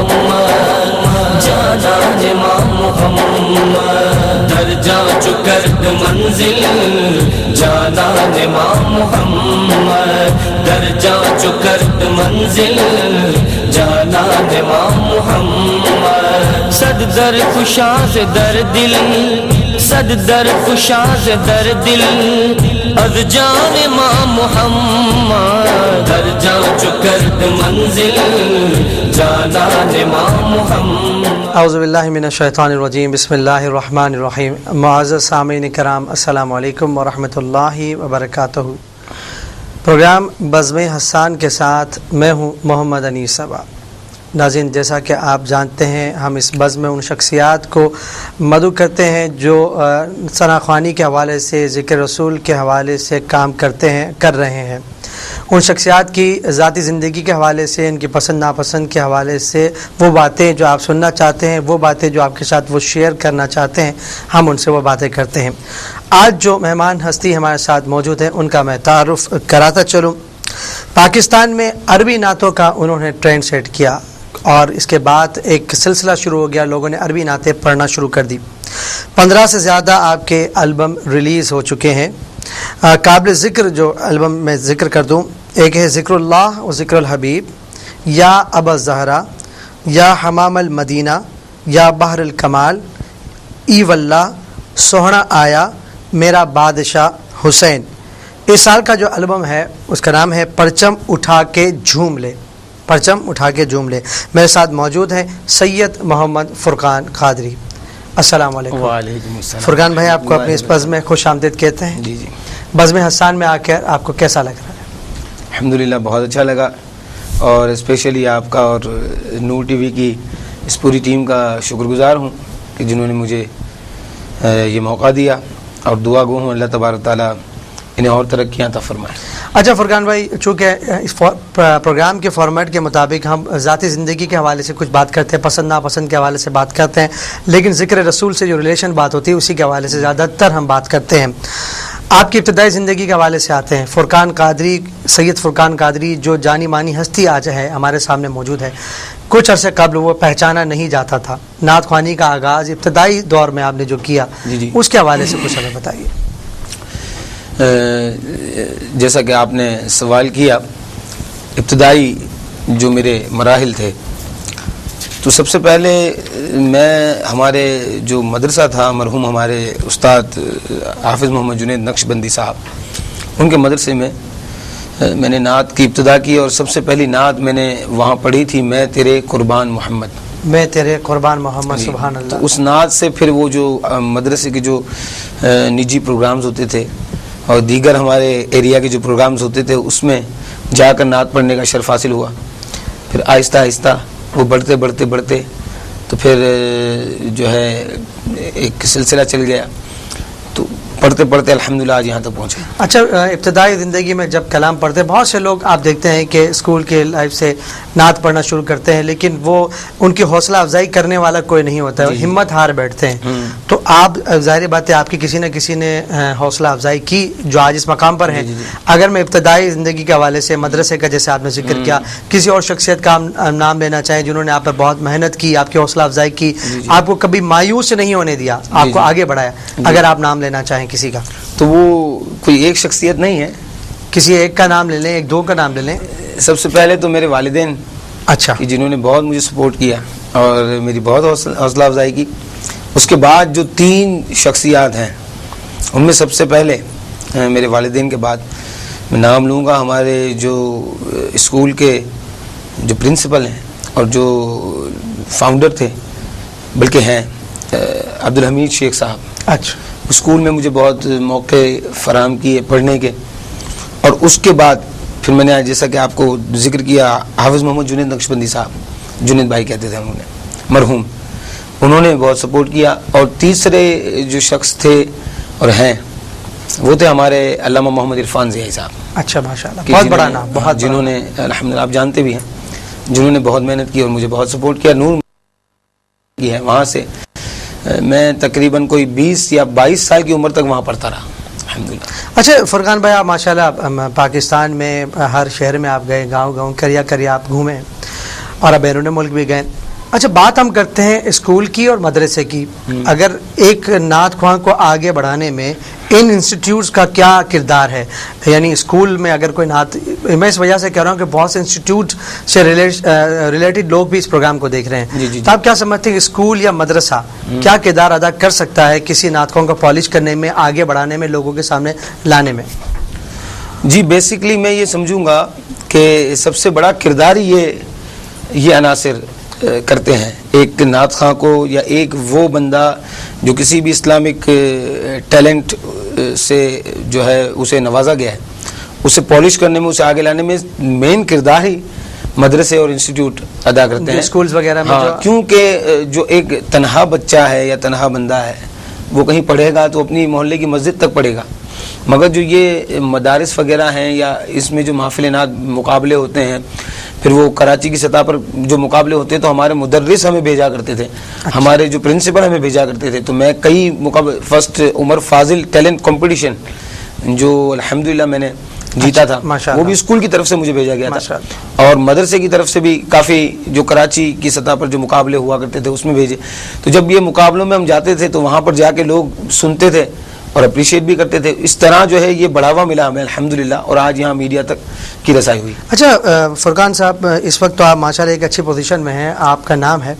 محمد جانان ماں محمد درجہ چکرد منزل جانان ماں محمد درجہ چکرد منزل جانان ماں محمد صد در خوشاز در دل صد در خوشاز در دل از جان ماں محمد درجہ چکرد منزل جانان ماں محمد۔ اعوذ باللہ من الشیطان الرجیم، بسم اللہ الرحمن الرحیم۔ معزز سامعین کرام، السلام علیکم ورحمۃ اللہ وبرکاتہ۔ پروگرام بزم حسان کے ساتھ میں ہوں محمد انیس صبا۔ ناظرین، جیسا کہ آپ جانتے ہیں، ہم اس بزم میں ان شخصیات کو مدعو کرتے ہیں جو ثنا خوانی کے حوالے سے، ذکر رسول کے حوالے سے کام کر رہے ہیں۔ ان شخصیات کی ذاتی زندگی کے حوالے سے، ان کی پسند ناپسند کے حوالے سے، وہ باتیں جو آپ سننا چاہتے ہیں، وہ باتیں جو آپ کے ساتھ وہ شیئر کرنا چاہتے ہیں، ہم ان سے وہ باتیں کرتے ہیں۔ آج جو مہمان ہستی ہمارے ساتھ موجود ہیں، ان کا میں تعارف کراتا چلوں۔ پاکستان میں عربی نعتوں کا انہوں نے ٹرینڈ سیٹ کیا اور اس کے بعد ایک سلسلہ شروع ہو گیا، لوگوں نے عربی نعتیں پڑھنا شروع کر دی۔ 15 سے زیادہ آپ کے البم ریلیز ہو چکے ہیں۔ قابل ذکر جو البم میں ذکر کر دوں، ایک ہے ذکر اللہ و ذکر الحبیب، یا ابا زہرا، یا حمام المدینہ، یا بحر الکمال، ای واللہ، سوہنا آیا، میرا بادشاہ حسین۔ اس سال کا جو البم ہے اس کا نام ہے پرچم اٹھا کے جھوم لے، پرچم اٹھا کے جھوم لے۔ میرے ساتھ موجود ہیں سید محمد فرقان قادری۔ السلام علیکم۔ وعلیکم السلام۔ فرقان بھائی، آپ کو اپنے اس بزم میں خوش آمدید کہتے ہیں۔ جی جی، بزم حسان میں آ کر آپ کو کیسا لگ رہا ہے؟ الحمدللہ بہت اچھا لگا، اور اسپیشلی آپ کا اور نور ٹی وی کی اس پوری ٹیم کا شکر گزار ہوں کہ جنہوں نے مجھے یہ موقع دیا، اور دعا گو ہوں اللہ تبارک تعالیٰ انہیں اور ترقیاں عطا فرمائے۔ اچھا فرقان بھائی، چونکہ اس پروگرام کے فارمیٹ کے مطابق ہم ذاتی زندگی کے حوالے سے کچھ بات کرتے ہیں، پسند ناپسند کے حوالے سے بات کرتے ہیں، لیکن ذکر رسول سے جو ریلیشن بات ہوتی ہے اسی کے حوالے سے زیادہ تر ہم بات کرتے ہیں۔ آپ کی ابتدائی زندگی کے حوالے سے آتے ہیں۔ فرقان قادری، سید فرقان قادری جو جانی مانی ہستی آج ہے ہمارے سامنے موجود ہے، کچھ عرصے قبل وہ پہچانا نہیں جاتا تھا۔ نعت خوانی کا آغاز ابتدائی دور میں آپ نے جو کیا، اس کے حوالے سے کچھ ہمیں بتائیے۔ جیسا کہ آپ نے سوال کیا، ابتدائی جو میرے مراحل تھے، تو سب سے پہلے میں ہمارے جو مدرسہ تھا، مرحوم ہمارے استاد حافظ محمد جنید نقشبندی صاحب، ان کے مدرسے میں نے نعت کی ابتدا کی، اور سب سے پہلی نعت میں نے وہاں پڑھی تھی، میں تیرے قربان محمد، میں تیرے قربان محمد۔ سبحان اللہ۔ تو اس نعت سے پھر وہ جو مدرسے کے جو نجی پروگرامز ہوتے تھے اور دیگر ہمارے ایریا کے جو پروگرامز ہوتے تھے، اس میں جا کر نعت پڑھنے کا شرف حاصل ہوا۔ پھر آہستہ آہستہ وہ بڑھتے تو پھر جو ہے ایک سلسلہ چل گیا، تو پڑھتے الحمدللہ آج یہاں تک پہنچے۔ اچھا، ابتدائی زندگی میں جب کلام پڑھتے، بہت سے لوگ آپ دیکھتے ہیں کہ اسکول کے لائف سے نعت پڑھنا شروع کرتے ہیں، لیکن وہ ان کی حوصلہ افزائی کرنے والا کوئی نہیں ہوتا ہے، ہمت ہار بیٹھتے ہیں۔ تو آپ، ظاہر بات ہے، آپ کی کسی نہ کسی نے حوصلہ افزائی کی جو آج اس مقام پر ہیں۔ اگر میں ابتدائی زندگی کے حوالے سے، مدرسے کا جیسے آپ نے ذکر کیا، کسی اور شخصیت کا نام لینا چاہیں جنہوں نے آپ پر بہت محنت کی، آپ کی حوصلہ افزائی کی، آپ کو کبھی مایوس نہیں ہونے دیا، آپ کو آگے بڑھایا، اگر آپ نام لینا چاہیں کسی کا، تو وہ کوئی ایک شخصیت نہیں ہے، کسی ایک کا نام لے لیں، ایک دو کا نام لے لیں۔ سب سے پہلے تو میرے والدین، اچھا، کہ جنہوں نے بہت مجھے سپورٹ کیا اور میری بہت حوصلہ افزائی کی۔ اس کے بعد جو 3 شخصیات ہیں، ان میں سب سے پہلے میرے والدین کے بعد میں نام لوں گا ہمارے جو اسکول کے جو پرنسپل ہیں اور جو فاؤنڈر تھے، بلکہ ہیں، عبدالحمید شیخ صاحب۔ اچھا، اسکول میں مجھے بہت موقع فراہم کیے پڑھنے کے، اور اس کے بعد پھر میں نے جیسا کہ آپ کو ذکر کیا، حافظ محمد جنید نقشبندی صاحب، جنید بھائی کہتے تھے انہوں نے، مرحوم، انہوں نے بہت سپورٹ کیا۔ اور تیسرے جو شخص تھے اور ہیں، وہ تھے ہمارے علامہ محمد عرفان ضیائی صاحب۔ اچھا، ماشاءاللہ، بہت بڑا نام، بہت جنہوں نے الحمدللہ آپ جانتے بھی ہیں، جنہوں نے بہت محنت کی اور مجھے بہت سپورٹ کیا۔ نور کی ہے، وہاں سے میں تقریباً کوئی 20 یا 22 سال کی عمر تک وہاں پڑھتا رہا الحمدللہ۔ اچھا فرقان بھائی، آپ ماشاءاللہ پاکستان میں ہر شہر میں آپ گئے، گاؤں کریا آپ گھومے، اور اب بیرون ملک بھی گئے۔ اچھا بات ہم کرتے ہیں اسکول کی اور مدرسے کی. اگر ایک نعت خواں کو آگے بڑھانے میں ان انسٹیٹیوٹس کا کیا کردار ہے؟ یعنی اسکول میں اگر کوئی نعت، میں اس وجہ سے کہہ رہا ہوں کہ بہت سے انسٹیٹیوٹ سے ریلیٹڈ لوگ بھی اس پروگرام کو دیکھ رہے ہیں. تو آپ کیا سمجھتے ہیں اسکول یا مدرسہ کیا کردار ادا کر سکتا ہے کسی نعت خواں کو پالش کرنے میں، آگے بڑھانے میں، لوگوں کے سامنے لانے میں؟ جی بیسیکلی میں یہ سمجھوں گا کہ سب سے بڑا کردار ہی یہ عناصر کرتے ہیں ایک نعت خواں کو، یا ایک وہ بندہ جو کسی بھی اسلامک ٹیلنٹ سے جو ہے اسے نوازا گیا ہے، اسے پالش کرنے میں، اسے آگے لانے میں مین کردار ہی مدرسے اور انسٹیٹیوٹ ادا کرتے ہیں، اسکولز وغیرہ میں. کیونکہ جو ایک تنہا بچہ ہے یا تنہا بندہ ہے وہ کہیں پڑھے گا تو اپنی محلے کی مسجد تک پڑھے گا، مگر جو یہ مدارس وغیرہ ہیں یا اس میں جو محفل نعت مقابلے ہوتے ہیں، پھر وہ کراچی کی سطح پر جو مقابلے ہوتے ہیں تو ہمارے مدرس ہمیں بھیجا کرتے تھے، ہمارے جو پرنسپل ہمیں بھیجا کرتے تھے. تو میں کئی فرسٹ عمر فاضل ٹیلنٹ کمپٹیشن جو الحمدللہ میں نے جیتا تھا، وہ بھی اسکول کی طرف سے مجھے بھیجا گیا تھا، اور مدرسے کی طرف سے بھی کافی جو کراچی کی سطح پر جو مقابلے ہوا کرتے تھے اس میں بھیجے. تو جب یہ مقابلوں میں ہم جاتے تھے تو وہاں پر جا کے لوگ سنتے تھے اور اپریشیٹ بھی کرتے تھے. اس طرح جو ہے یہ بڑھاوا ملا ہمیں الحمدللہ، اور آج یہاں میڈیا تک کی رسائی ہوئی. اچھا فرقان صاحب، اس وقت تو آپ ماشاءاللہ ایک اچھی پوزیشن میں ہیں، آپ کا نام ہے.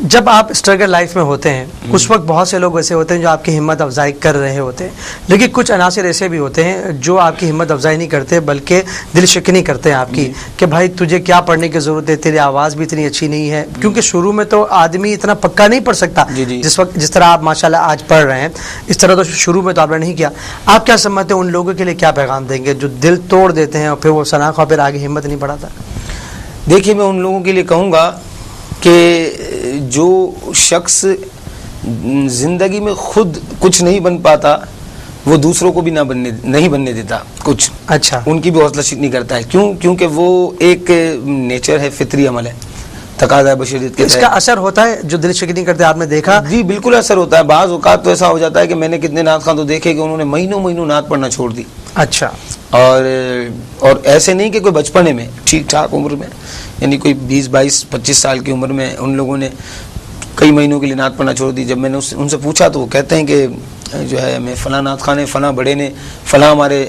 جب آپ اسٹرگل لائف میں ہوتے ہیں اس وقت بہت سے لوگ ایسے ہوتے ہیں جو آپ کی ہمت افزائی کر رہے ہوتے ہیں، لیکن کچھ عناصر ایسے بھی ہوتے ہیں جو آپ کی ہمت افزائی نہیں کرتے بلکہ دل شکنی کرتے ہیں آپ کی، کہ بھائی تجھے کیا پڑھنے کی ضرورت ہے، تیری آواز بھی اتنی اچھی نہیں ہے. کیونکہ شروع میں تو آدمی اتنا پکا نہیں پڑھ سکتا جس طرح آپ ماشاءاللہ آج پڑھ رہے ہیں، اس طرح تو شروع میں تو آپ نے نہیں کیا. آپ کیا سمجھتے ہیں ان لوگوں کے لیے کیا پیغام دیں گے جو دل توڑ دیتے ہیں اور پھر وہ سناخوا پھر آگے ہمت نہیں بڑھاتا؟ دیکھیے میں ان لوگوں کے لیے کہوں گا کہ جو شخص زندگی میں خود کچھ نہیں بن پاتا وہ دوسروں کو بھی نہیں بننے دیتا کچھ. اچھا. ان کی بھی حوصلہ شکنی کرتا ہے. کیونکہ وہ ایک نیچر ہے، فطری عمل ہے، تقاضا ہے بشریت کے. اس کا اثر ہوتا ہے جو دل شکنی کرتے ہیں، آپ نے دیکھا؟ جی بالکل اثر ہوتا ہے. بعض اوقات تو ایسا ہو جاتا ہے کہ میں نے کتنے نعت خواں تو دیکھے کہ انہوں نے مہینوں نعت پڑھنا چھوڑ دی. اچھا. اور ایسے نہیں کہ کوئی بچپنے میں ٹھیک ٹھاک عمر میں، یعنی کوئی 20 22 25 سال کی عمر میں ان لوگوں نے کئی مہینوں کے لیے نعت پڑھنا چھوڑ دی. جب میں نے ان سے پوچھا تو وہ کہتے ہیں کہ جو ہے ہمیں فلاں نعت خواں نے، فلاں بڑے نے، فلاں ہمارے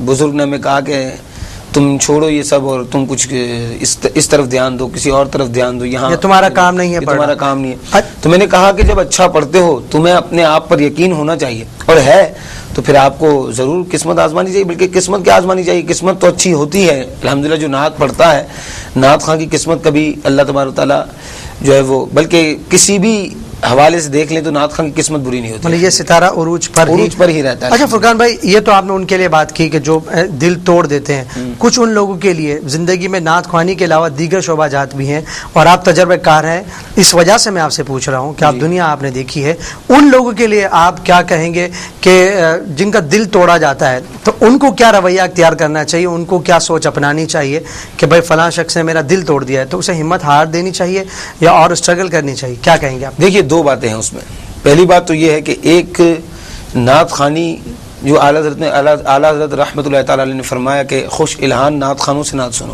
بزرگ نے ہمیں کہا کہ تم چھوڑو یہ سب اور تم کچھ اس طرف دھیان دو، کسی اور طرف دھیان دو، یہاں تمہارا کام نہیں ہے، تمہارا کام نہیں ہے. تو میں نے کہا کہ جب اچھا پڑھتے ہو تمہیں اپنے آپ پر یقین ہونا چاہیے، اور ہے تو پھر آپ کو ضرور قسمت آزمانی چاہیے. بلکہ قسمت کیا آزمانی چاہیے، قسمت تو اچھی ہوتی ہے الحمدللہ. جو نعت پڑھتا ہے نعت خواں کی قسمت کبھی اللہ تبارک تعالیٰ جو ہے وہ، بلکہ کسی بھی حوالے سے دیکھ لیں تو نعت خواں کی قسمت بری نہیں ہوتی، یہ ستارہ عروج پر ہی رہتا ہے. اچھا فرقان بھائی، یہ تو آپ نے ان کے لیے بات کی کہ جو دل توڑ دیتے ہیں. کچھ ان لوگوں کے لیے زندگی میں نعت خوانی کے علاوہ دیگر شعبہ جات بھی ہیں، اور آپ تجربہ کار ہیں، اس وجہ سے میں آپ سے پوچھ رہا ہوں کہ آپ دنیا آپ نے دیکھی ہے. ان لوگوں کے لیے آپ کیا کہیں گے کہ جن کا دل توڑا جاتا ہے، تو ان کو کیا رویہ اختیار کرنا چاہیے، ان کو کیا سوچ اپنانی چاہیے کہ بھائی فلاں شخص نے میرا دل توڑ دیا ہے تو اسے ہمت ہار دینی چاہیے یا اور اسٹرگل کرنی چاہیے؟ کیا کہیں گے آپ؟ دیکھیے دو باتیں ہیں اس میں. پہلی بات تو یہ ہے کہ ایک نعت خوانی جو اعلیٰ حضرت رحمۃ اللہ تعالیٰ علیہ نے فرمایا کہ خوش الہان نعت خوانوں سے نعت سنو.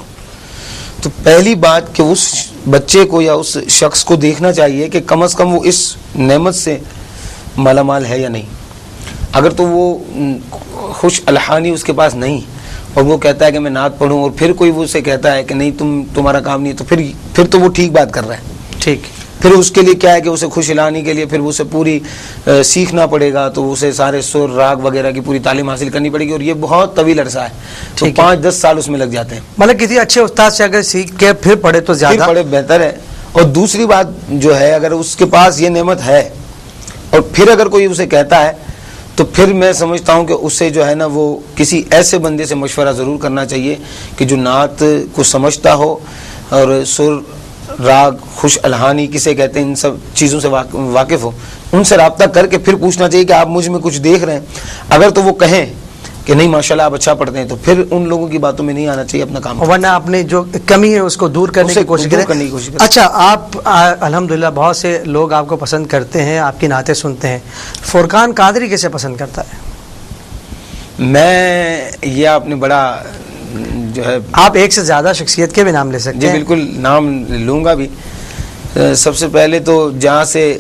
تو پہلی بات کہ اس بچے کو یا اس شخص کو دیکھنا چاہیے کہ کم از کم وہ اس نعمت سے مالا مال ہے یا نہیں. اگر تو وہ خوش الہانی اس کے پاس نہیں اور وہ کہتا ہے کہ میں نعت پڑھوں، اور پھر کوئی وہ اسے کہتا ہے کہ نہیں تمہارا کام نہیں ہے، تو پھر تو وہ ٹھیک بات کر رہا ہے. ٹھیک. پھر اس کے لیے کیا ہے کہ اسے خوش الہانی کے لیے پھر اسے پوری سیکھنا پڑے گا، تو اسے سارے سر راگ وغیرہ کی پوری تعلیم حاصل کرنی پڑے گی، اور یہ بہت طویل عرصہ ہے. تو 5-10 سال اس میں لگ جاتے ہیں. مطلب کسی اچھے استاد سے اگر سیکھ کے پھر پڑھے تو زیادہ پڑھے بہتر ہے. اور دوسری بات جو ہے، اگر اس کے پاس یہ نعمت ہے اور پھر اگر کوئی اسے کہتا ہے تو پھر میں سمجھتا ہوں کہ اسے جو ہے نا وہ کسی ایسے بندے سے مشورہ ضرور کرنا چاہیے کہ جو نعت کو سمجھتا ہو اور سر راگ خوش الہانی کسے کہتے ہیں ان سب چیزوں سے واقف ہو. ان سے رابطہ کر کے پھر پوچھنا چاہیے کہ آپ مجھ میں کچھ دیکھ رہے ہیں. اگر تو وہ کہیں کہ نہیں ماشاءاللہ آپ اچھا پڑھتے ہیں تو پھر ان لوگوں کی باتوں میں نہیں آنا چاہیے، اپنا کام ورنہ اپنے جو کمی ہے اس کو دور کرنے کی کوشش کریں. اچھا آپ الحمدللہ بہت سے لوگ آپ کو پسند کرتے ہیں، آپ کی نعتیں سنتے ہیں. فرقان قادری کیسے پسند کرتا ہے؟ میں یہ آپ نے بڑا جو ہے، آپ ایک سے زیادہ شخصیت کے بھی نام لے سکتے ہیں. جی بالکل نام لوں گا بھی. سب سے پہلے تو جہاں سے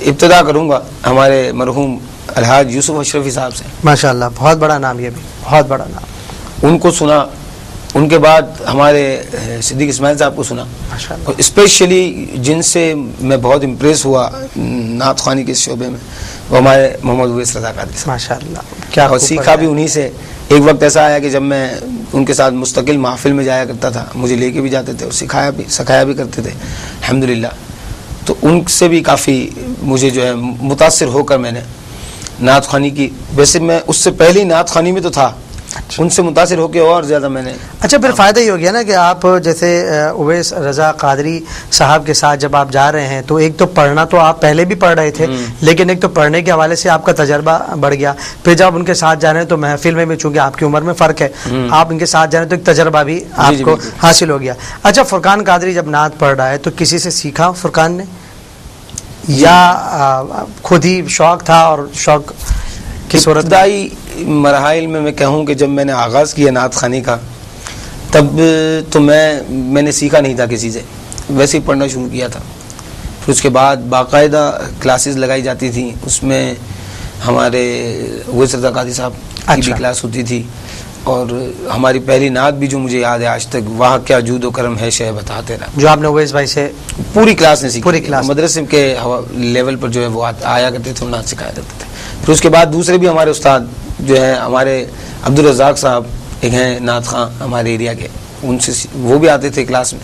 ابتدا کروں گا ہمارے مرحوم الحاج یوسف اشرفی صاحب سے. ماشاءاللہ بہت بڑا نام، یہ بھی بہت بڑا نام. ان کو سنا، ان کے بعد ہمارے صدیق اسماعیل صاحب کو سنا، ماشاءاللہ. اور اسپیشلی جن سے میں بہت امپریس ہوا نعت خوانی کے شعبے میں وہ ہمارے محمد اویس رضا قادری صاحب. ماشاءاللہ کیا اور خوب سیکھا پڑھا بھی ہے. انہی سے. ایک وقت ایسا آیا کہ جب میں ان کے ساتھ مستقل محفل میں جایا کرتا تھا، مجھے لے کے بھی جاتے تھے اور سکھایا بھی کرتے تھے الحمدللہ. تو ان سے بھی کافی مجھے جو ہے متاثر ہو کر میں نے نعت خوانی کی. ویسے میں اس سے پہلے ہی نعت خوانی میں تو تھا، ان سے متاثر ہو کے اور زیادہ میں نے. اچھا پھر فائدہ یہ ہو گیا نا کہ آپ جیسے اویس رضا قادری صاحب کے ساتھ جب آپ جا رہے ہیں تو ایک تو پڑھنا تو آپ پہلے بھی پڑھ رہے تھے، لیکن ایک تو پڑھنے کے حوالے سے آپ کا تجربہ بڑھ گیا. پھر جب ان کے ساتھ جا رہے ہیں تو محفل میں چونکہ آپ کی عمر میں فرق ہے، آپ ان کے ساتھ جا رہے ہیں تو ایک تجربہ بھی آپ کو حاصل ہو گیا. اچھا فرقان قادری جب نعت پڑھ رہا ہے تو کسی سے سیکھا فرقان نے یا خود ہی شوق تھا؟ اور شوق کی صورت ابتدائی مراحل میں کہوں کہ جب میں نے آغاز کیا نعت خوانی کا تب تو میں نے سیکھا نہیں تھا کسی سے، ویسے ہی پڑھنا شروع کیا تھا. پھر اس کے بعد باقاعدہ کلاسز لگائی جاتی تھیں، اس میں ہمارے اویس رضا قادری صاحب کی بھی کلاس ہوتی تھی. اور ہماری پہلی نعت بھی جو مجھے یاد ہے آج تک، وہاں کیا جود و کرم ہے شہ بتا تیرا، جو آپ نے اویس بھائی سے پوری کلاس نے سیکھی. پوری کلاس مدرسے کے لیول پر جو ہے وہ آیا کرتے تھے، نعت سکھایا کرتے تھے. پھر اس کے بعد دوسرے بھی ہمارے استاد جو ہیں، ہمارے عبدالرزاق صاحب ایک ہیں نعت خواں ہمارے ایریا کے، ان سے وہ بھی آتے تھے کلاس میں.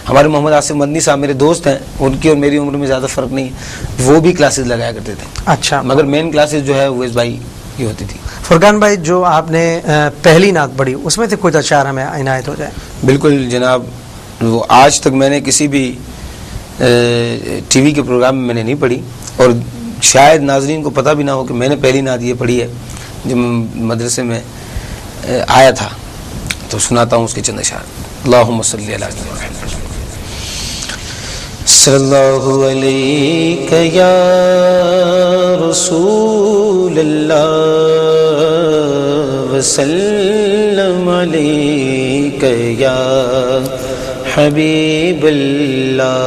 ہمارے محمد آصف مدنی صاحب میرے دوست ہیں، ان کی اور میری عمر میں زیادہ فرق نہیں، وہ بھی کلاسز لگایا کرتے تھے. اچھا مگر مین کلاسز جو ہے اویس بھائی کی ہوتی تھی. فرقان بھائی جو آپ نے پہلی نعت پڑھی اس میں سے کچھ اشعار ہمیں عنایت ہو جائے. بالکل جناب، وہ آج تک میں نے کسی بھی ٹی وی کے پروگرام میں نے نہیں پڑھی، اور شاید ناظرین کو پتہ بھی نہ ہو کہ میں نے پہلی نعت یہ پڑھی ہے جب مدرسے میں آیا تھا. تو سناتا ہوں اس کے چند اشعار. اللہم صلی علی محمد صلی اللہ علیہ یا رسول اللہ وسلم علیہ یا حبیب اللہ.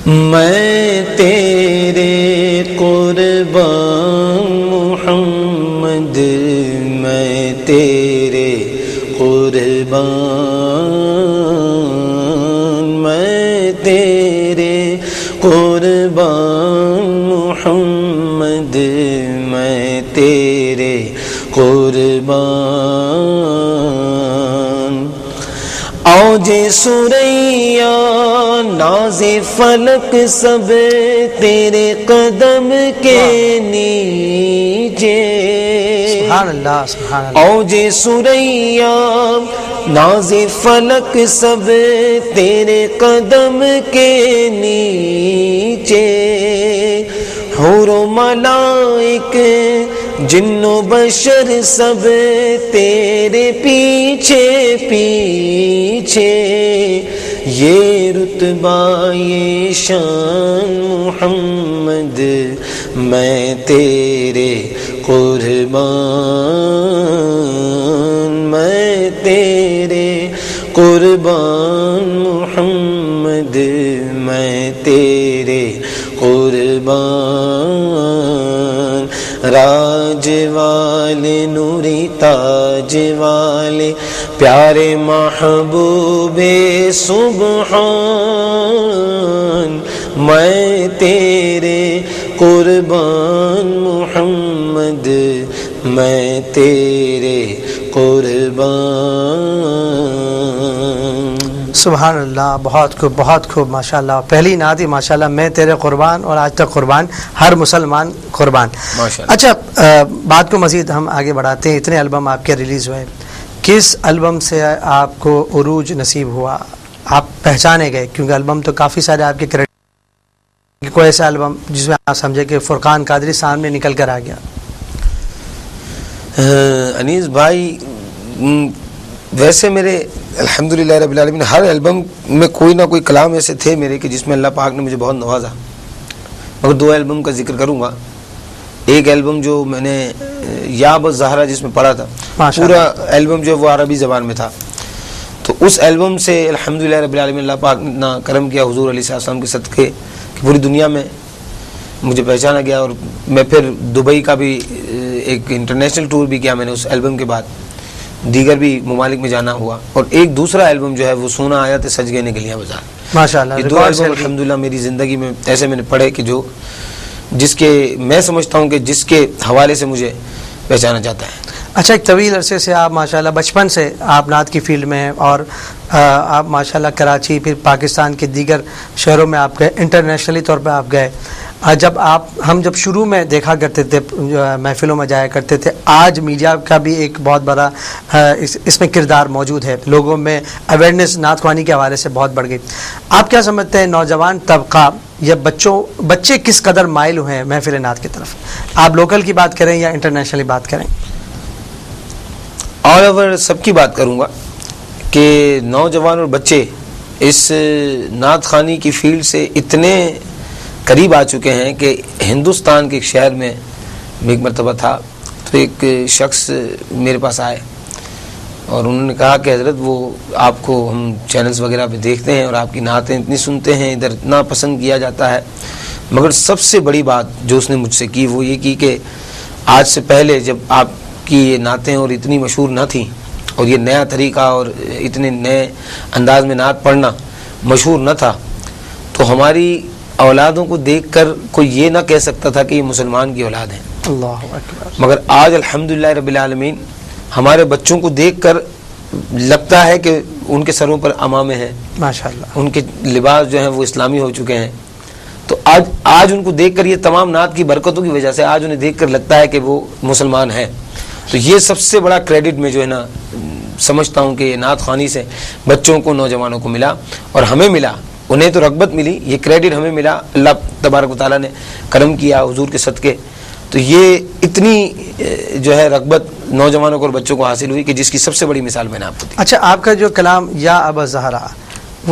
میں تیرے قربان محمد، میں تیرے قربان، میں تیرے قربان محمد، میں تیرے قربان. اوج سریا ناز فلک سب تیرے قدم کے نیچے. سبحان اللہ سبحان اللہ. اوج سریا ناز فلک سب تیرے قدم کے نیچے. حور و ملائک جن و بشر سب تیرے پیچھے پیچھے. یہ رتبہ یہ شان محمد، میں تیرے قربان، میں تیرے قربان محمد، میں تیرے قربان. راج والے نوری تاج والے پیارے محبوب سبحان، میں تیرے قربان محمد، میں تیرے قربان. سبحان اللہ، بہت خوب بہت خوب ماشاءاللہ. پہلی نعت ہی ماشاءاللہ میں تیرے قربان، اور آج تک قربان، ہر مسلمان قربان. اچھا بات کو مزید ہم آگے بڑھاتے ہیں. اتنے البم آپ کے ریلیز ہوئے، کس البم سے آپ کو عروج نصیب ہوا، آپ پہچانے گئے؟ کیونکہ البم تو کافی سارے آپ کے کریڈٹ، کوئی ایسا البم جس میں آپ سمجھے کہ فرقان قادری سامنے نکل کر آ گیا؟ انیس بھائی ویسے میرے الحمدللہ رب العالمین ہر البم میں کوئی نہ کوئی کلام ایسے تھے میرے کہ جس میں اللہ پاک نے مجھے بہت نوازا. مگر دو البم کا ذکر کروں گا. ایک البم جو میں نے یا بس زہرا جس میں پڑھا تھا، پورا البم جو وہ عربی زبان میں تھا. تو اس البم سے الحمدللہ رب العالمین اللہ پاک نے اتنا کرم کیا حضور علیہ السلام کے صدقے کہ پوری دنیا میں مجھے پہچانا گیا. اور میں پھر دبئی کا بھی ایک انٹرنیشنل ٹور بھی کیا میں نے اس البم کے بعد, دیگر بھی ممالک میں جانا ہوا. اور ایک دوسرا البم جو ہے وہ سونا آیا تھے سج گئے نے گلیاں بازار. ماشاءاللہ یہ دو البم الحمدللہ میری زندگی میں ایسے میں نے پڑھے کہ جو جس کے میں سمجھتا ہوں کہ جس کے حوالے سے مجھے پہچانا جاتا ہے. اچھا, ایک طویل عرصے سے آپ ماشاءاللہ بچپن سے آپ نعت کی فیلڈ میں ہیں, اور آپ ماشاءاللہ کراچی پھر پاکستان کے دیگر شہروں میں آپ گئے, انٹرنیشنلی طور پہ آپ گئے. جب ہم جب شروع میں دیکھا کرتے تھے, محفلوں میں جایا کرتے تھے, آج میڈیا کا بھی ایک بہت بڑا اس میں کردار موجود ہے, لوگوں میں اویئرنیس نعت خوانی کے حوالے سے بہت بڑھ گئی. آپ کیا سمجھتے ہیں نوجوان طبقہ یا بچے کس قدر مائل ہوئے ہیں محفل نعت کی طرف؟ آپ لوکل کی بات کریں یا انٹرنیشنلی بات کریں؟ آل اوور سب کی بات کروں گا کہ نوجوان اور بچے اس نعت خوانی کی فیلڈ سے اتنے قریب آ چکے ہیں کہ ہندوستان کے ایک شہر میں ایک مرتبہ تھا تو ایک شخص میرے پاس آئے اور انہوں نے کہا کہ حضرت وہ آپ کو ہم چینلز وغیرہ پہ دیکھتے ہیں اور آپ کی نعتیں اتنی سنتے ہیں, ادھر اتنا پسند کیا جاتا ہے, مگر سب سے بڑی بات جو اس نے مجھ سے کی وہ یہ کی کہ آج سے پہلے جب آپ کی یہ نعتیں اور اتنی مشہور نہ تھیں اور یہ نیا طریقہ اور اتنے نئے انداز میں نعت پڑھنا مشہور نہ تھا تو ہماری اولادوں کو دیکھ کر کوئی یہ نہ کہہ سکتا تھا کہ یہ مسلمان کی اولاد ہیں. اللہ اکبر. مگر آج الحمدللہ رب العالمین ہمارے بچوں کو دیکھ کر لگتا ہے کہ ان کے سروں پر امامے ہیں, ماشاءاللہ ان کے لباس جو ہیں وہ اسلامی ہو چکے ہیں. تو آج ان کو دیکھ کر یہ تمام نعت کی برکتوں کی وجہ سے آج انہیں دیکھ کر لگتا ہے کہ وہ مسلمان ہیں. تو یہ سب سے بڑا کریڈٹ میں جو ہے نا سمجھتا ہوں کہ یہ نعت خوانی سے بچوں کو, نوجوانوں کو ملا اور ہمیں ملا. انہیں تو رغبت ملی, یہ کریڈٹ ہمیں ملا, اللہ تبارک و تعالیٰ نے کرم کیا حضور کے صدقے. تو یہ اتنی جو ہے رغبت نوجوانوں کو اور بچوں کو حاصل ہوئی کہ جس کی سب سے بڑی مثال میں نے آپ کو دی. اچھا, آپ کا جو کلام یا ابا زہرا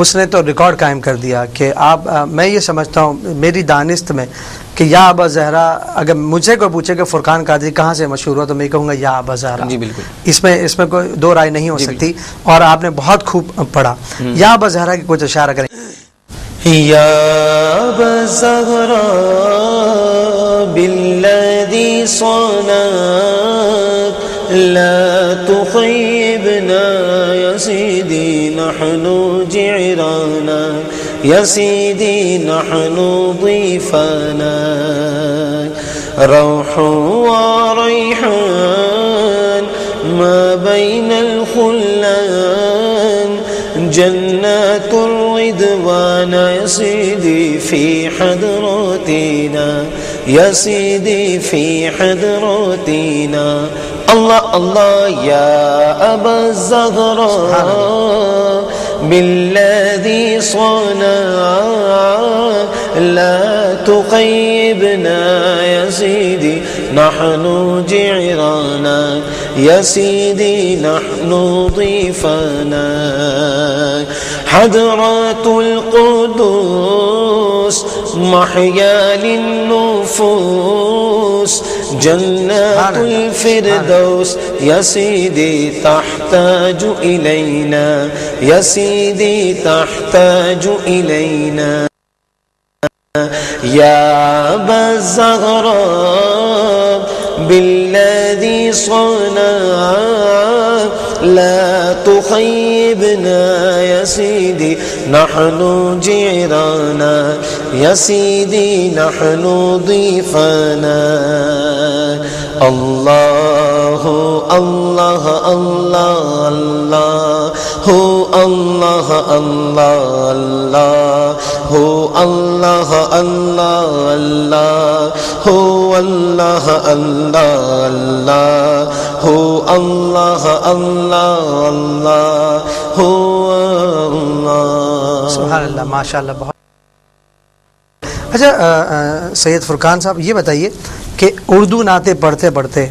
اس نے تو ریکارڈ قائم کر دیا کہ آپ, میں یہ سمجھتا ہوں میری دانست میں کہ یا ابا زہرا, اگر مجھ سے کوئی پوچھے کہ فرقان قادری کہاں سے مشہور ہوا تو میں کہوں گا یا ابا زہرا. جی بالکل, اس میں کوئی دو رائے نہیں ہو سکتی. اور آپ نے بہت خوب پڑھا. یا ابا زہرا کی کچھ اشارہ کریں. یا ابا زہرا بالذی صنعت لا تخیبنا یا سیدی نحن جعرانا یا سیدی نحن ضیفانا روح و ریحان ما بین الخلان جنات الرضوان یا سیدی فی حضراتنا یا سیدی فی حضراتنا. اللہ اللہ. یا ابا الزہرا بالذی صنع لا تخیبنا یا سیدی نحن جعرانا یا سیدی نحن ضیفانا حضرات القدوس محیا للنفوس جنات الفردوس یا سیدی تحتاج الینا یا سیدی تحتاج الینا. یا ابا الزہرا بالذی صنع لا تخیبنا یا سیدی نحن جعرانا یا سیدی نحن ضیفانا. اللہ اللہ اللہ اللہ اللہ اللہ اللہ اللہ اللہ اللہ اللہ اللہ اللہ اللہ. سبحان اللہ, ماشاء اللہ. بہت اچھا سید فرقان صاحب, یہ بتائیے کہ اردو نعتیں پڑھتے پڑھتے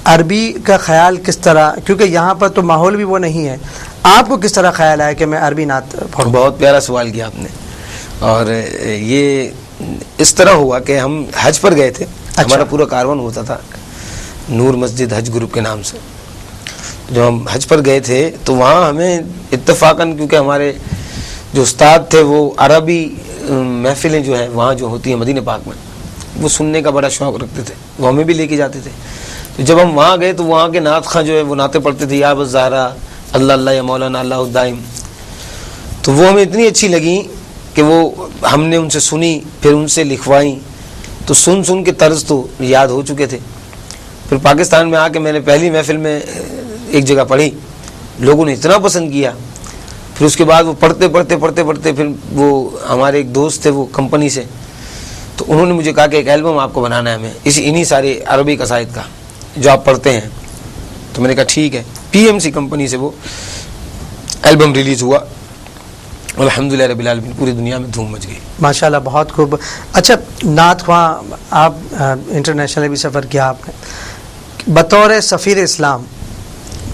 عربی کا خیال کس طرح, کیونکہ یہاں پر تو ماحول بھی وہ نہیں ہے, آپ کو کس طرح خیال آیا کہ میں عربی نعت پڑھوں؟ بہت پیارا سوال کیا آپ نے. اور یہ اس طرح ہوا کہ ہم حج پر گئے تھے. ہمارا پورا کاروان ہوتا تھا نور مسجد حج گروپ کے نام سے. جو ہم حج پر گئے تھے تو وہاں ہمیں اتفاقاً، کیونکہ ہمارے جو استاد تھے وہ عربی محفلیں جو ہیں وہاں جو ہوتی ہیں مدینہ پاک میں، وہ سننے کا بڑا شوق رکھتے تھے، وہ ہمیں بھی لے کے جاتے تھے. تو جب ہم وہاں گئے تو وہاں کے نعت خواں جو ہے وہ نعتیں پڑھتے تھے، یا بس زہرا، اللہ اللہ یا مولانا اللہ الدائم. تو وہ ہمیں اتنی اچھی لگیں کہ وہ ہم نے ان سے سنی، پھر ان سے لکھوائیں. تو سن کے طرز تو یاد ہو چکے تھے. پھر پاکستان میں آ کے میں نے پہلی محفل میں ایک جگہ پڑھی، لوگوں نے اتنا پسند کیا. پھر اس کے بعد وہ پڑھتے پھر وہ ہمارے ایک دوست تھے وہ کمپنی سے، تو انہوں نے مجھے کہا کہ ایک البم آپ کو بنانا ہے ہمیں انہی سارے عربی قصائد کا جو آپ پڑھتے ہیں. تو میں نے کہا ٹھیک ہے. پی ایم سی کمپنی سے وہ البم ریلیز ہوا. الحمدللہ رب العالمین پوری دنیا میں دھوم مچ گئی. ماشاءاللہ، بہت خوب. اچھا نعت خواں، آپ انٹرنیشنل بھی سفر کیا آپ نے، بطور سفیر اسلام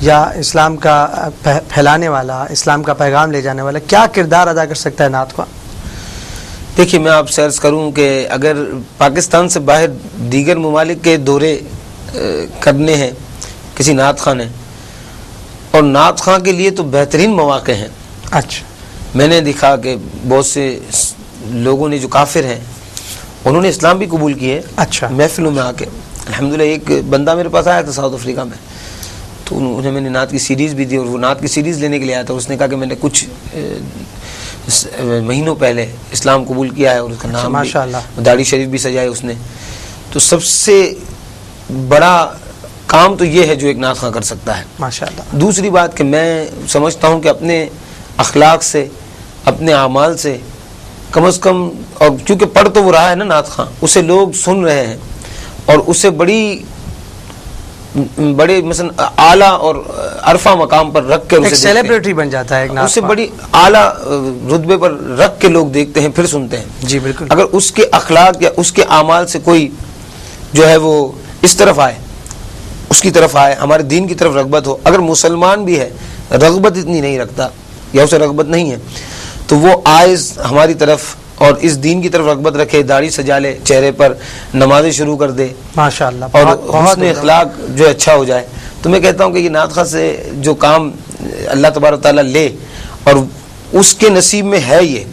یا اسلام کا پھیلانے والا، اسلام کا پیغام لے جانے والا، کیا کردار ادا کر سکتا ہے نعت خواں؟ دیکھیے میں آپ سے عرض کروں کہ اگر پاکستان سے باہر دیگر ممالک کے دورے کرنے ہیں کسی نعت خواں نے، اور نعت خواں کے لیے تو بہترین مواقع ہیں. اچھا. میں نے دیکھا کہ بہت سے لوگوں نے جو کافر ہیں انہوں نے اسلام بھی قبول کیے. اچھا. محفلوں میں آ کے الحمدللہ. ایک بندہ میرے پاس آیا تھا ساؤتھ افریقہ میں، تو انہیں میں نے نعت کی سیریز بھی دی، اور وہ نعت کی سیریز لینے کے لیے آیا تھا. اس نے کہا کہ میں نے کچھ مہینوں پہلے اسلام قبول کیا ہے، اور اس کا نام ماشاءاللہ داڑھی شریف بھی سجائے اس نے. تو سب سے بڑا کام تو یہ ہے جو ایک نعت خواں کر سکتا ہے. ماشاءاللہ. دوسری بات کہ میں سمجھتا ہوں کہ اپنے اخلاق سے، اپنے اعمال سے کم از کم، اور کیونکہ پڑھ تو وہ رہا ہے نا نعت خواں، اسے لوگ سن رہے ہیں، اور اسے بڑے مثلا اعلیٰ اور عرفہ مقام پر رکھ کے ایک سیلیبریٹی بن جاتا ہے ایک نعت اسے خواں. بڑی اعلیٰ رتبے پر رکھ کے لوگ دیکھتے ہیں پھر سنتے ہیں. جی بالکل. اگر اس کے اخلاق یا اس کے اعمال سے کوئی جو ہے وہ اس طرف آئے، اس کی طرف آئے، ہمارے دین کی طرف رغبت ہو، اگر مسلمان بھی ہے رغبت اتنی نہیں رکھتا یا اسے رغبت نہیں ہے، تو وہ آئے ہماری طرف اور اس دین کی طرف رغبت رکھے، داڑھی سجا لے چہرے پر، نمازیں شروع کر دے، ماشاءاللہ، اور بہت حسن اخلاق جو اچھا ہو جائے. تو میں کہتا ہوں کہ یہ نعت خواں سے جو کام اللہ تبارک تعالیٰ لے، اور اس کے نصیب میں ہے یہ،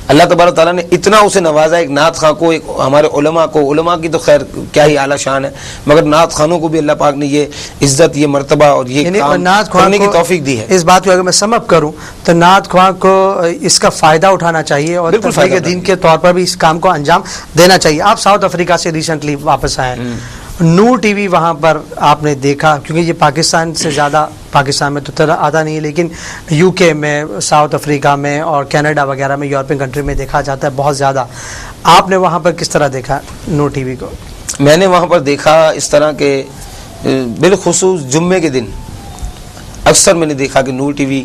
اللہ تبارک تعالیٰ نے اتنا اسے نوازا ایک نعت خواں کو، ایک ہمارے علماء کو. علماء کی تو خیر کیا ہی اعلیٰ شان ہے، مگر نعت خوانوں کو بھی اللہ پاک نے یہ عزت، یہ مرتبہ اور یہ کام کرنے کی توفیق دی ہے. اس بات کو اگر میں سم اپ کروں تو نعت خواں کو اس کا فائدہ اٹھانا چاہیے، اور تبلیغ دین کے طور پر بھی اس کام کو انجام دینا چاہیے. آپ ساؤتھ افریقہ سے ریسنٹلی واپس آئے ہیں، نور ٹی وی وہاں پر آپ نے دیکھا، کیونکہ یہ پاکستان سے زیادہ، پاکستان میں تو آتا نہیں ہے، لیکن یو کے میں، ساؤتھ افریقہ میں اور کینیڈا وغیرہ میں، یورپین کنٹری میں دیکھا جاتا ہے بہت زیادہ. آپ نے وہاں پر کس طرح دیکھا نور ٹی وی کو؟ میں نے وہاں پر دیکھا اس طرح کہ بالخصوص جمعے کے دن اکثر میں نے دیکھا کہ نور ٹی وی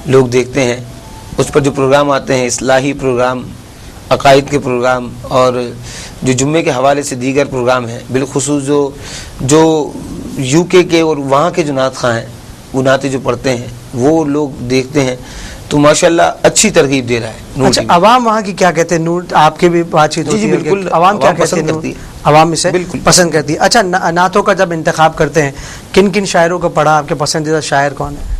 لوگ دیکھتے ہیں. اس پر جو پروگرام آتے ہیں، اصلاحی پروگرام، عقائد کے پروگرام، اور جو جمعے کے حوالے سے دیگر پروگرام ہیں، بالخصوص جو یو کے اور وہاں کے جو نعت خواں ہیں وہ نعتیں جو پڑھتے ہیں وہ لوگ دیکھتے ہیں، تو ماشاءاللہ اچھی ترغیب دے رہا ہے. اچھا، عوام وہاں کی کیا کہتے ہیں؟ نور آپ کے بھی بات چیت ہوتی ہے، بالکل. عوام کیا کہتے ہیں؟ عوام اسے پسند کرتی ہے. اچھا، نعتوں کا جب انتخاب کرتے ہیں، کن کن شاعروں کو پڑھا؟ آپ کے پسندیدہ شاعر کون ہے؟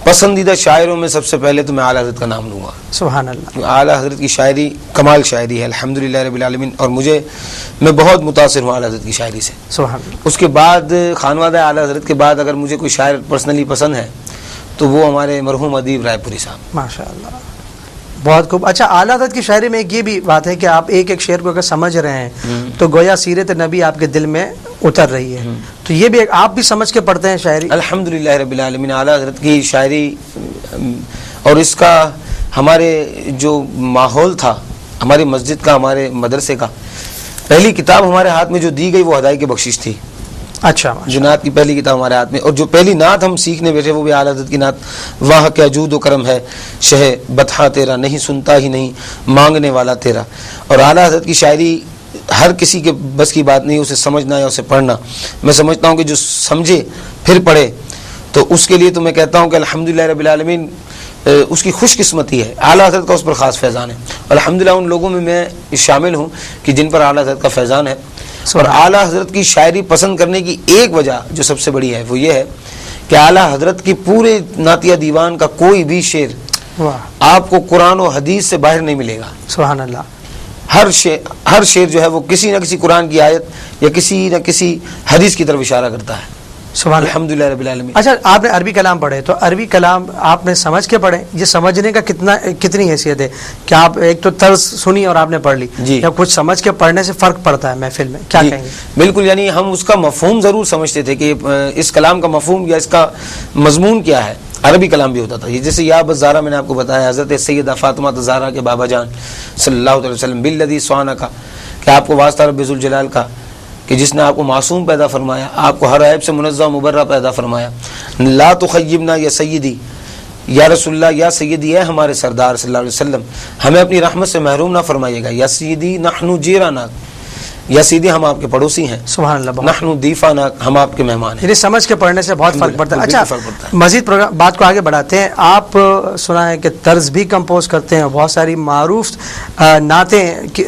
پسندیدہ شاعروں میں سب سے پہلے تو میں اعلیٰ حضرت کا نام لوں گا. سبحان اللہ. اعلیٰ حضرت کی شاعری کمال شاعری ہے الحمدللہ رب العالمین، اور میں بہت متاثر ہوں اعلیٰ حضرت کی شاعری سے. سبحان اللہ. اس کے بعد خانوادہ اعلیٰ حضرت کے بعد اگر مجھے کوئی شاعر پرسنلی پسند ہے تو وہ ہمارے مرحوم ادیب رائے پوری صاحب. ماشاءاللہ، بہت خوب. اچھا، اعلیٰ حضرت کی شاعری میں ایک یہ بھی بات ہے کہ آپ ایک ایک شعر کو اگر سمجھ رہے ہیں تو گویا سیرت نبی آپ کے دل میں اتر رہی ہے، تو یہ بھی آپ بھی سمجھ کے پڑھتے ہیں شاعری؟ الحمدللہ رب العالمین. اعلیٰ حضرت کی شاعری اور اس کا ہمارے جو ماحول تھا، ہماری مسجد کا، ہمارے مدرسے کا، پہلی کتاب ہمارے ہاتھ میں جو دی گئی وہ ہدایت کی بخشش تھی. اچھا، جو نعت کی پہلی کتاب ہمارے ہاتھ میں، اور جو پہلی نعت ہم سیکھنے بیٹھے وہ بھی اعلیٰ حضرت کی نعت. واہ کیا جود و کرم ہے شہ بطحہ تیرا، نہیں سنتا ہی نہیں مانگنے والا تیرا. اور اعلیٰ حضرت کی شاعری ہر کسی کے بس کی بات نہیں، اسے سمجھنا یا اسے پڑھنا. میں سمجھتا ہوں کہ جو سمجھے پھر پڑھے تو اس کے لیے تو میں کہتا ہوں کہ الحمدللہ رب العالمین اس کی خوش قسمتی ہے. اعلیٰ حضرت کا اس پر خاص فیضان ہے. الحمدللہ ان لوگوں میں میں شامل ہوں کہ جن پر اعلیٰ حضرت کا فیضان ہے. اور اعلیٰ حضرت کی شاعری پسند کرنے کی ایک وجہ جو سب سے بڑی ہے وہ یہ ہے کہ اعلیٰ حضرت کی پورے نعتیہ دیوان کا کوئی بھی شعر واہ آپ کو قرآن و حدیث سے باہر نہیں ملے گا. سبحان اللہ. ہر شعر جو ہے وہ کسی نہ کسی قرآن کی آیت یا کسی نہ کسی حدیث کی طرف اشارہ کرتا ہے. سبحان اللہ. الحمدللہ رب العالمین. اچھا آپ نے عربی کلام پڑھے تو عربی کلام آپ نے سمجھ کے پڑھے, یہ سمجھنے کا کتنی حیثیت ہے کہ آپ ایک تو طرز سنی اور آپ نے پڑھ لی, جی. یا کچھ سمجھ کے پڑھنے سے فرق پڑتا ہے محفل میں, کیا جی کہیں گے؟ بالکل, یعنی ہم اس کا مفہوم ضرور سمجھتے تھے کہ اس کلام کا مفہوم یا اس کا مضمون کیا ہے. عربی کلام بھی ہوتا تھا, یہ جیسے یا بزارہ میں نے آپ کو بتایا حضرت سیدہ فاطمہ زہرا کے بابا جان صلی اللہ علیہ وسلم بالذی سوانا کا, کہ آپ کو واسطہ رب ذوالجلال کا کہ جس نے آپ کو معصوم پیدا فرمایا, آپ کو ہر عیب سے منزہ مبرہ پیدا فرمایا. لا تخیبنا یا سیدی یا رسول اللہ یا سیدی اے ہمارے سردار صلی اللہ علیہ وسلم, ہمیں اپنی رحمت سے محروم نہ فرمائیے گا. یا سیدی نحن جیراناک, یا سیدھی ہم آپ کے پڑوسی ہیں. سبحان اللہ. نحن دیفاناک, ہم آپ کے مہمان ہیں. یعنی سمجھ کے پڑھنے سے بہت فرق پڑتا ہے. بالکل اچھا فرق پڑتا ہے. مزید پروگرام بات کو آگے بڑھاتے ہیں. آپ سنا ہے کہ طرز بھی کمپوز کرتے ہیں, بہت ساری معروف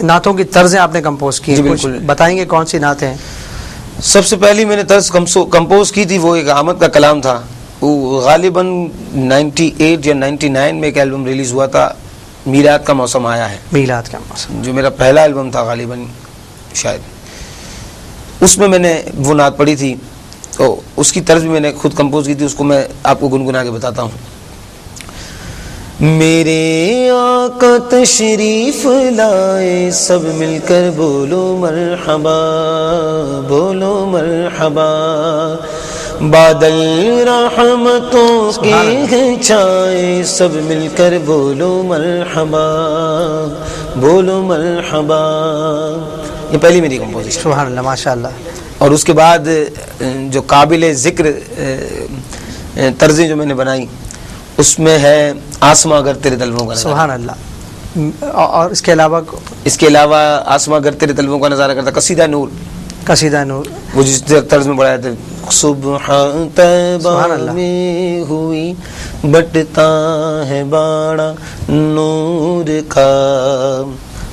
نعتوں کی طرزیں آپ نے کمپوز کی ہیں, جی کچھ بالکل. بتائیں گے کون سی نعتیں ہیں؟ سب سے پہلی میں نے طرز کمپوز کی تھی وہ ایک احمد کا کلام تھا, وہ غالباً 98 یا 99 میں ایک البم ریلیز ہوا تھا, میلاد کا موسم آیا ہے, میلاد کا موسم, جو میرا پہلا البم تھا غالباً شاید. اس میں نے وہ نعت پڑھی تھی, تو اس کی طرز بھی میں نے خود کمپوز کی تھی, اس کو میں آپ کو گنگنا کے بتاتا ہوں. میرے آقا تشریف لائے, سب مل کر بولو مرحبا, بولو مرحبا. بادل رحمتوں کے چھائے, سب مل کر بولو مرحبا, بولو مرحبا. یہ پہلی میری کمپوزیشن. سبحان اللہ, ماشاء اللہ. اور اس کے بعد جو قابل ذکر طرزیں جو میں نے بنائی, اس میں ہے آسماں اگر تیرے طلبوں کا نظارہ. سبحان اللہ. اور اس کے علاوہ آسماں اگر تیرے طلبوں کا نظارہ کرتا, قصیدہ نور, قصیدہ نور, وہ جس طرز میں بڑھایا تھے. صبح طیبہ میں ہوئی بٹتا ہے باڑا نور کا.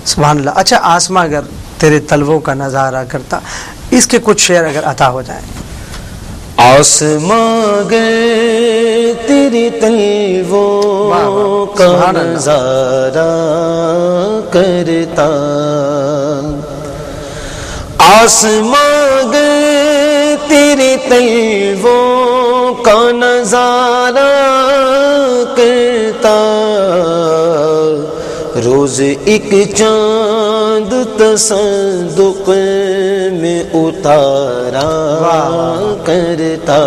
سبحان اللہ. اچھا آسماں اگر تیرے طلبوں کا نظارہ کرتا, اس کے کچھ شعر اگر عطا ہو جائیں. آسماں اگر تیرے طلبوں کا نظارہ کرتا, آسماں اگر تیرے طلبوں کا نظارہ کرتا, روز ایک چاند تصدق میں اتارا کرتا,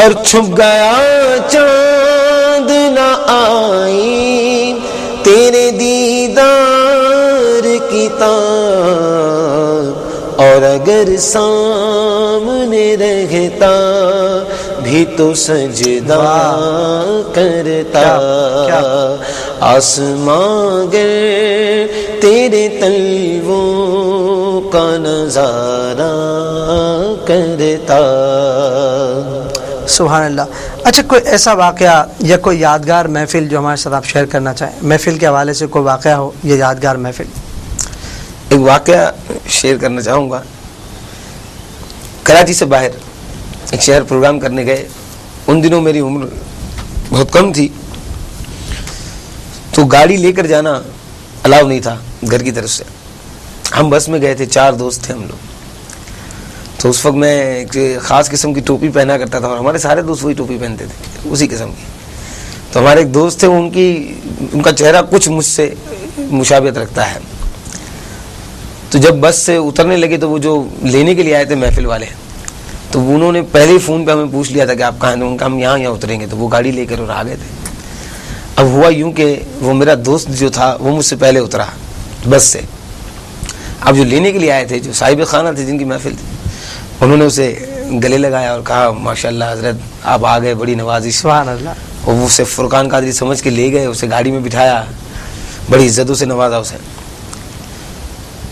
اور چھپ گیا چاند نہ آئی تیرے دیدار کی تاب, اور اگر سامنے رہتا بھی تو سجدہ کرتا. آسماں اگر تیرے طلبوں کا نظارہ کرتا. سبحان اللہ. اچھا کوئی ایسا واقعہ یا کوئی یادگار محفل جو ہمارے ساتھ آپ شیئر کرنا چاہیں, محفل کے حوالے سے کوئی واقعہ ہو, یہ یادگار محفل. ایک واقعہ شیئر کرنا چاہوں گا. کراچی سے باہر ایک شہر پروگرام کرنے گئے, ان دنوں میری عمر بہت کم تھی, تو گاڑی لے کر جانا الاؤ نہیں تھا گھر کی طرف سے. ہم بس میں گئے تھے, 4 دوست تھے ہم لوگ. تو اس وقت میں ایک خاص قسم کی ٹوپی پہنا کرتا تھا, اور ہمارے سارے دوست وہی ٹوپی پہنتے تھے اسی قسم کی. تو ہمارے ایک دوست تھے, ان کا چہرہ کچھ مجھ سے مشابہت رکھتا ہے. تو جب بس سے اترنے لگے تو وہ جو لینے کے لیے آئے تھے محفل والے, تو انہوں نے پہلے ہی فون پہ ہمیں پوچھ لیا تھا کہ آپ کہاں ہیں. ان کا ہم یہاں اتریں گے, تو وہ گاڑی لے کر اور آ گئے تھے. اب ہوا یوں کہ وہ میرا دوست جو تھا وہ مجھ سے پہلے اترا بس سے. اب جو لینے کے لیے آئے تھے, جو صاحب خانہ تھے جن کی محفل تھی, انہوں نے اسے گلے لگایا اور کہا ماشاءاللہ حضرت آپ آ گئے, بڑی نوازش. سبحان اللہ. اور وہ اسے فرقان قادری سمجھ کے لے گئے, اسے گاڑی میں بٹھایا, بڑی عزتوں سے نوازا اسے.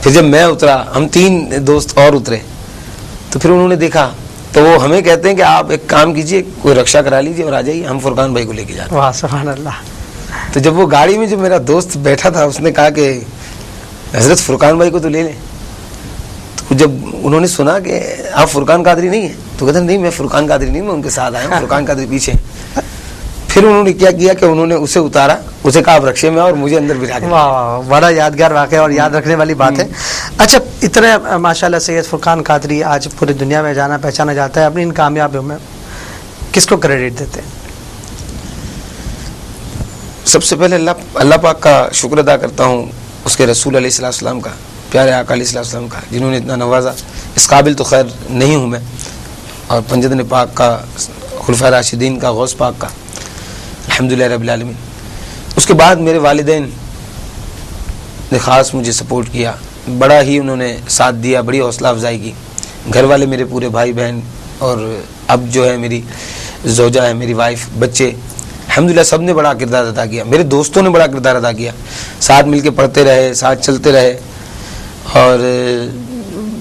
پھر جب میں اترا, ہم 3 دوست اور اترے, تو پھر انہوں نے دیکھا, تو وہ ہمیں کہتے ہیں کہ آپ ایک کام کیجئے, کوئی رکشا کرا لیجئے اور آ جائیے, ہم فرقان بھائی کو لے کے جاتے ہیں. واہ سبحان اللہ. تو جب وہ گاڑی میں جو میرا دوست بیٹھا تھا, اس نے کہا کہ حضرت فرقان بھائی کو تو لے لیں. تو تو جب انہوں نے سنا کہ آپ فرقان قادری نہیں ہیں تو کہتے ہیں نہیں میں فرقان قادری نہیں، میں ان کے ساتھ آیا ہوں، فرقان قادری پیچھے ہیں۔ پھر انہوں نے کیا کیا کہ انہوں نے اسے اتارا، اسے کہا آپ رکشے میں اور مجھے اندر بٹھا کے۔ واہ واہ، بڑا یادگار واقعہ اور یاد رکھنے والی بات ہے۔ اچھا، اتنے ماشاءاللہ سید فرقان قادری آج پوری دنیا میں جانا پہچانا جاتا ہے، اپنی ان کامیابیوں میں کس کو کریڈٹ دیتے ہیں؟ سب سے پہلے اللہ پاک کا شکر ادا کرتا ہوں، اس کے رسول علیہ السلام کا، پیارے آقا علیہ السلام کا، جنہوں نے اتنا نوازا۔ اس قابل تو خیر نہیں ہوں میں، اور پنجتن پاک کا، خلفائے راشدین کا، غوث پاک کا، الحمدللہ رب العالمین۔ اس کے بعد میرے والدین نے خاص مجھے سپورٹ کیا، بڑا ہی انہوں نے ساتھ دیا، بڑی حوصلہ افزائی کی۔ گھر والے میرے پورے بھائی بہن، اور اب جو ہے میری زوجہ ہے، میری وائف، بچے، الحمدللہ سب نے بڑا کردار ادا کیا۔ میرے دوستوں نے بڑا کردار ادا کیا، ساتھ مل کے پڑھتے رہے، ساتھ چلتے رہے۔ اور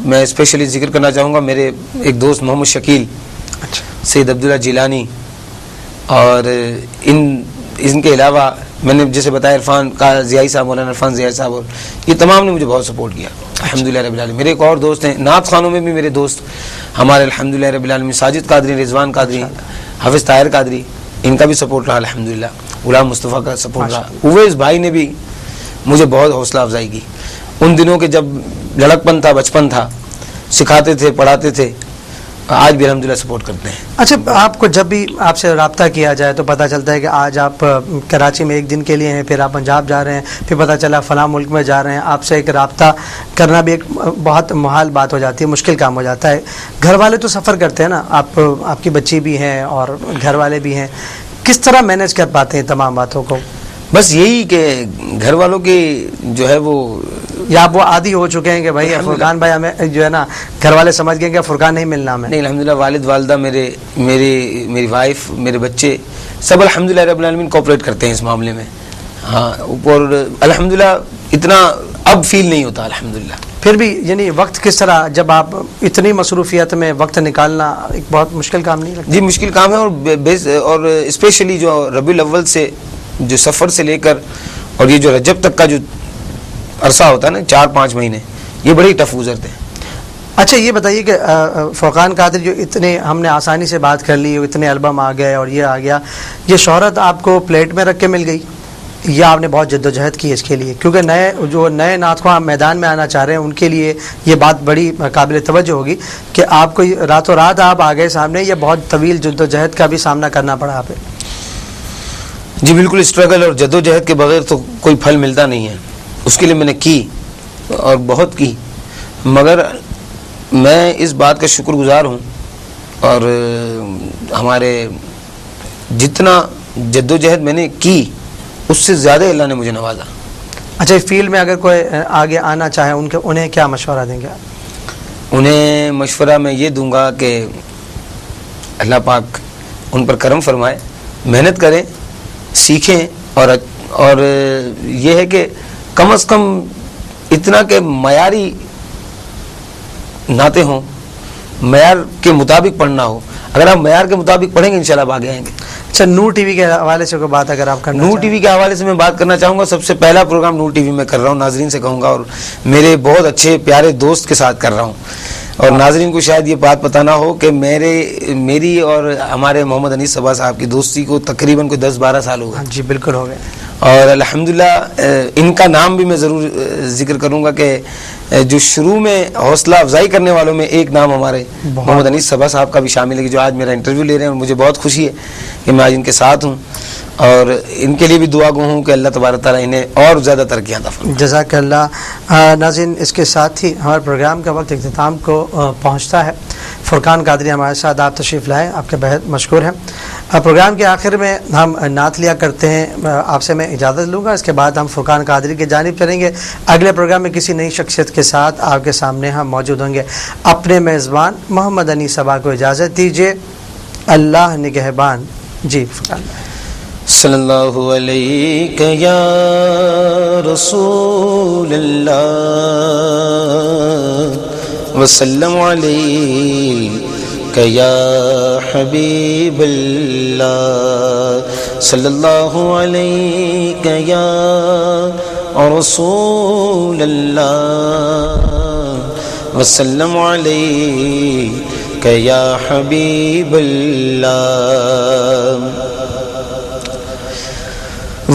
میں اسپیشلی ذکر کرنا چاہوں گا میرے ایک دوست محمد شکیل، سید عبداللہ جیلانی، اور ان کے علاوہ میں نے جیسے بتایا عرفان کا ضیائی صاحب، مولانا عرفان ضیائی صاحب، اور یہ تمام نے مجھے بہت سپورٹ کیا الحمدللہ رب العالمین۔ میرے ایک اور دوست ہیں نعت خوانوں میں بھی، میرے دوست ہمارے الحمدللہ رب العالمین، ساجد قادری، رضوان قادری، حافظ طاہر قادری، ان کا بھی سپورٹ رہا الحمدللہ، غلام مصطفیٰ کا سپورٹ رہا، اویس بھائی نے بھی مجھے بہت حوصلہ افزائی کی ان دنوں کے جب لڑکپن تھا، بچپن تھا، سکھاتے تھے، پڑھاتے تھے، آج بھی الحمدللہ سپورٹ کرتے ہیں۔ اچھا، آپ کو جب بھی آپ سے رابطہ کیا جائے تو پتہ چلتا ہے کہ آج آپ کراچی میں ایک دن کے لیے ہیں، پھر آپ پنجاب جا رہے ہیں، پھر پتہ چلا فلاں ملک میں جا رہے ہیں، آپ سے ایک رابطہ کرنا بھی ایک بہت محال بات ہو جاتی ہے، مشکل کام ہو جاتا ہے۔ گھر والے تو سفر کرتے ہیں نا، آپ کی بچی بھی ہیں اور گھر والے بھی ہیں، کس طرح مینیج کر پاتے ہیں تمام باتوں کو؟ بس یہی کہ گھر والوں کی جو ہے وہ، یا آپ وہ عادی ہو چکے ہیں کہ بھائی فرقان بھائی ہمیں جو ہے نا گھر والے سمجھ گئے کہ فرقان نہیں ملنا ہمیں؟ نہیں، الحمدللہ والد والدہ، میری وائف، میرے بچے سب الحمدللہ رب العالمین کوآپریٹ کرتے ہیں اس معاملے میں۔ ہاں، اور الحمدللہ اتنا اب فیل نہیں ہوتا الحمدللہ۔ پھر بھی یعنی وقت کس طرح، جب آپ اتنی مصروفیت میں وقت نکالنا ایک بہت مشکل کام نہیں لگتا؟ جی مشکل کام ہے، اور اسپیشلی جو ربیع الاول سے جو سفر سے لے کر اور یہ جو رجب تک کا جو عرصہ ہوتا ہے نا، 4-5 مہینے، یہ بڑے ٹف گزرتے ہیں۔ اچھا، یہ بتائیے کہ فرقان قادری جو اتنے ہم نے آسانی سے بات کر لی، اتنے البم آ گئے اور یہ آ گیا، یہ شہرت آپ کو پلیٹ میں رکھ کے مل گئی یا آپ نے بہت جد و جہد کی اس کے لیے؟ کیونکہ نئے نعت خواں میدان میں آنا چاہ رہے ہیں ان کے لیے یہ بات بڑی قابل توجہ ہوگی کہ آپ کو راتوں رات آپ آ گئے سامنے، یہ بہت طویل جد و جہد کا بھی سامنا کرنا پڑا آپ۔ جی بالکل، اسٹرگل اور جد و جہد کے بغیر تو کوئی پھل ملتا نہیں ہے، اس کے لیے میں نے کی اور بہت کی، مگر میں اس بات کا شکر گزار ہوں، اور ہمارے جتنا جد و جہد میں نے کی اس سے زیادہ اللہ نے مجھے نوازا۔ اچھا، اس فیلڈ میں اگر کوئی آگے آنا چاہے انہیں کیا مشورہ دیں گے آپ؟ انہیں مشورہ میں یہ دوں گا کہ اللہ پاک ان پر کرم فرمائے، محنت کریں، سیکھیں، اور یہ ہے کہ کم از کم اتنا کہ معیاری نعتیں ہوں، معیار کے مطابق پڑھنا ہو۔ اگر آپ معیار کے مطابق پڑھیں گے انشاءاللہ آپ آگے آئیں گے۔ اچھا، نور ٹی وی کے حوالے سے کوئی بات اگر آپ کرنا نور ٹی وی کے حوالے سے میں بات کرنا چاہوں گا، سب سے پہلا پروگرام نور ٹی وی میں کر رہا ہوں، ناظرین سے کہوں گا، اور میرے بہت اچھے پیارے دوست کے ساتھ کر رہا ہوں، اور ناظرین کو شاید یہ بات پتہ نہ ہو کہ میری اور ہمارے محمد انیس صبا صاحب کی دوستی کو تقریباً کوئی 10-12 سال ہو گئے۔ جی بالکل ہو گئے، اور الحمدللہ ان کا نام بھی میں ضرور ذکر کروں گا کہ جو شروع میں حوصلہ افزائی کرنے والوں میں ایک نام ہمارے محمد انیس صبا صاحب کا بھی شامل ہے، جو آج میرا انٹرویو لے رہے ہیں، اور مجھے بہت خوشی ہے کہ میں آج ان کے ساتھ ہوں، اور ان کے لیے بھی دعا گو ہوں کہ اللہ تبارک تعالیٰ انہیں اور زیادہ ترقیاں عطا فرمائے۔ جزاک اللہ۔ ناظرین، اس کے ساتھ ہی ہمارے پروگرام کا وقت اختتام کو پہنچتا ہے۔ فرقان قادری ہمارے ساتھ آپ تشریف لائے، آپ کے بہت مشکور ہیں۔ پروگرام کے آخر میں ہم نعت لیا کرتے ہیں، آپ سے میں اجازت لوں گا، اس کے بعد ہم فرقان قادری کی جانب چلیں گے۔ اگلے پروگرام میں کسی نئی شخصیت کے ساتھ آپ کے سامنے ہم موجود ہوں گے۔ اپنے میزبان محمد انیس صبا کو اجازت دیجیے، اللہ نگہبان۔ جی فرقان، صلی اللہ علیہ یا رسول اللہ وسلم علیہ یا حبیب اللہ، صلی اللہ علیہ یا رسول اللہ وسلم علیک یا حبیب اللہ۔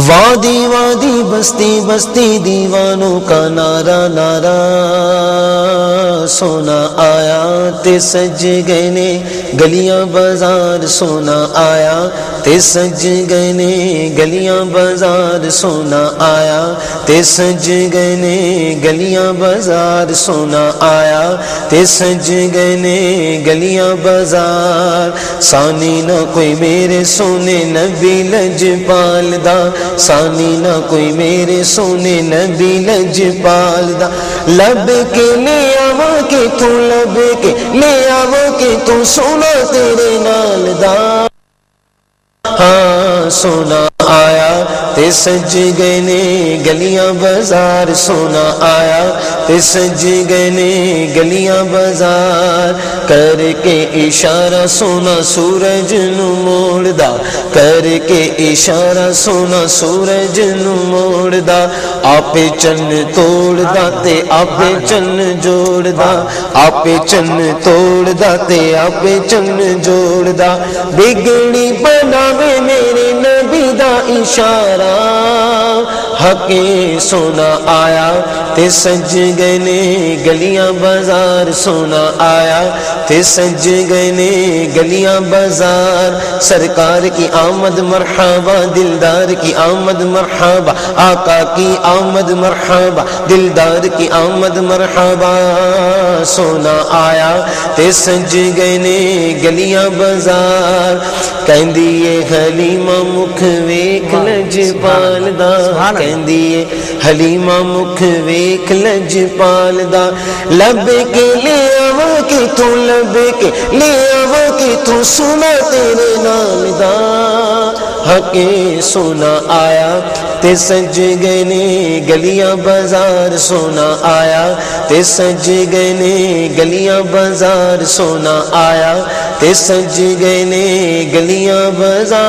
وادی وادی بستی بستی دیوانوں کا نعرہ نعرہ، سونا آیا تے سج گئے نے گلیاں بازار، سونا آیا تے سج گئے نے گلیاں بازار، سونا آیا تے سج گئے نے گلیاں بازار، سونا آیا تے سج گئے نے گلیاں بازار۔ ثانی نہ کوئی میرے سونے نبی لجپال دا، ثانی نہ کوئی میرے سونے نبی لجپال دا، لب کے لے آوا کہ تو، لب کے لے آوا کہ تو سونا تیرے نال دا۔ ہاں سونا آیا تے سج گئے نے گلیاں بازار، سونا آیا تے سج گئے نے گلیاں بازار، کر کے اشارہ سونا سورج نو موڑ دا، کر کے اشارہ سونا سورج نو موڑ دا، آپ چن توڑ دا تے آپ چن جوڑ دا، آپ چن توڑ دا تے آپ چن جوڑ دا، بگڑی بناوے میرے نبی دا اشارہ، حق سونا آیا تے سج گئے نے گلیاں بازار، سونا آیا تے سج گئے نے گلیاں بازار، سرکار کی آمد مرحبا، دلدار کی آمد مرحبا، آقا کی آمد مرحبا، دلدار کی آمد مرحبا، سونا آیا تے سج گئے نے گلیاں بازار، کہندی اے حلیمہ مکھ ویکھ لجپال دا، کہندی اے حلیمہ مکھ ویکھ لجپال دا، لب کے لے آوا کہ تو، لب کے لے آوا کہ تو سونا تیرے نال دا، حق سونا آیا تے سج گئے نے گلیاں بازار، سونا آیا تے سج گئے نے گلیاں بازار، سونا آیا تے سج گئے نے گلیاں بازار۔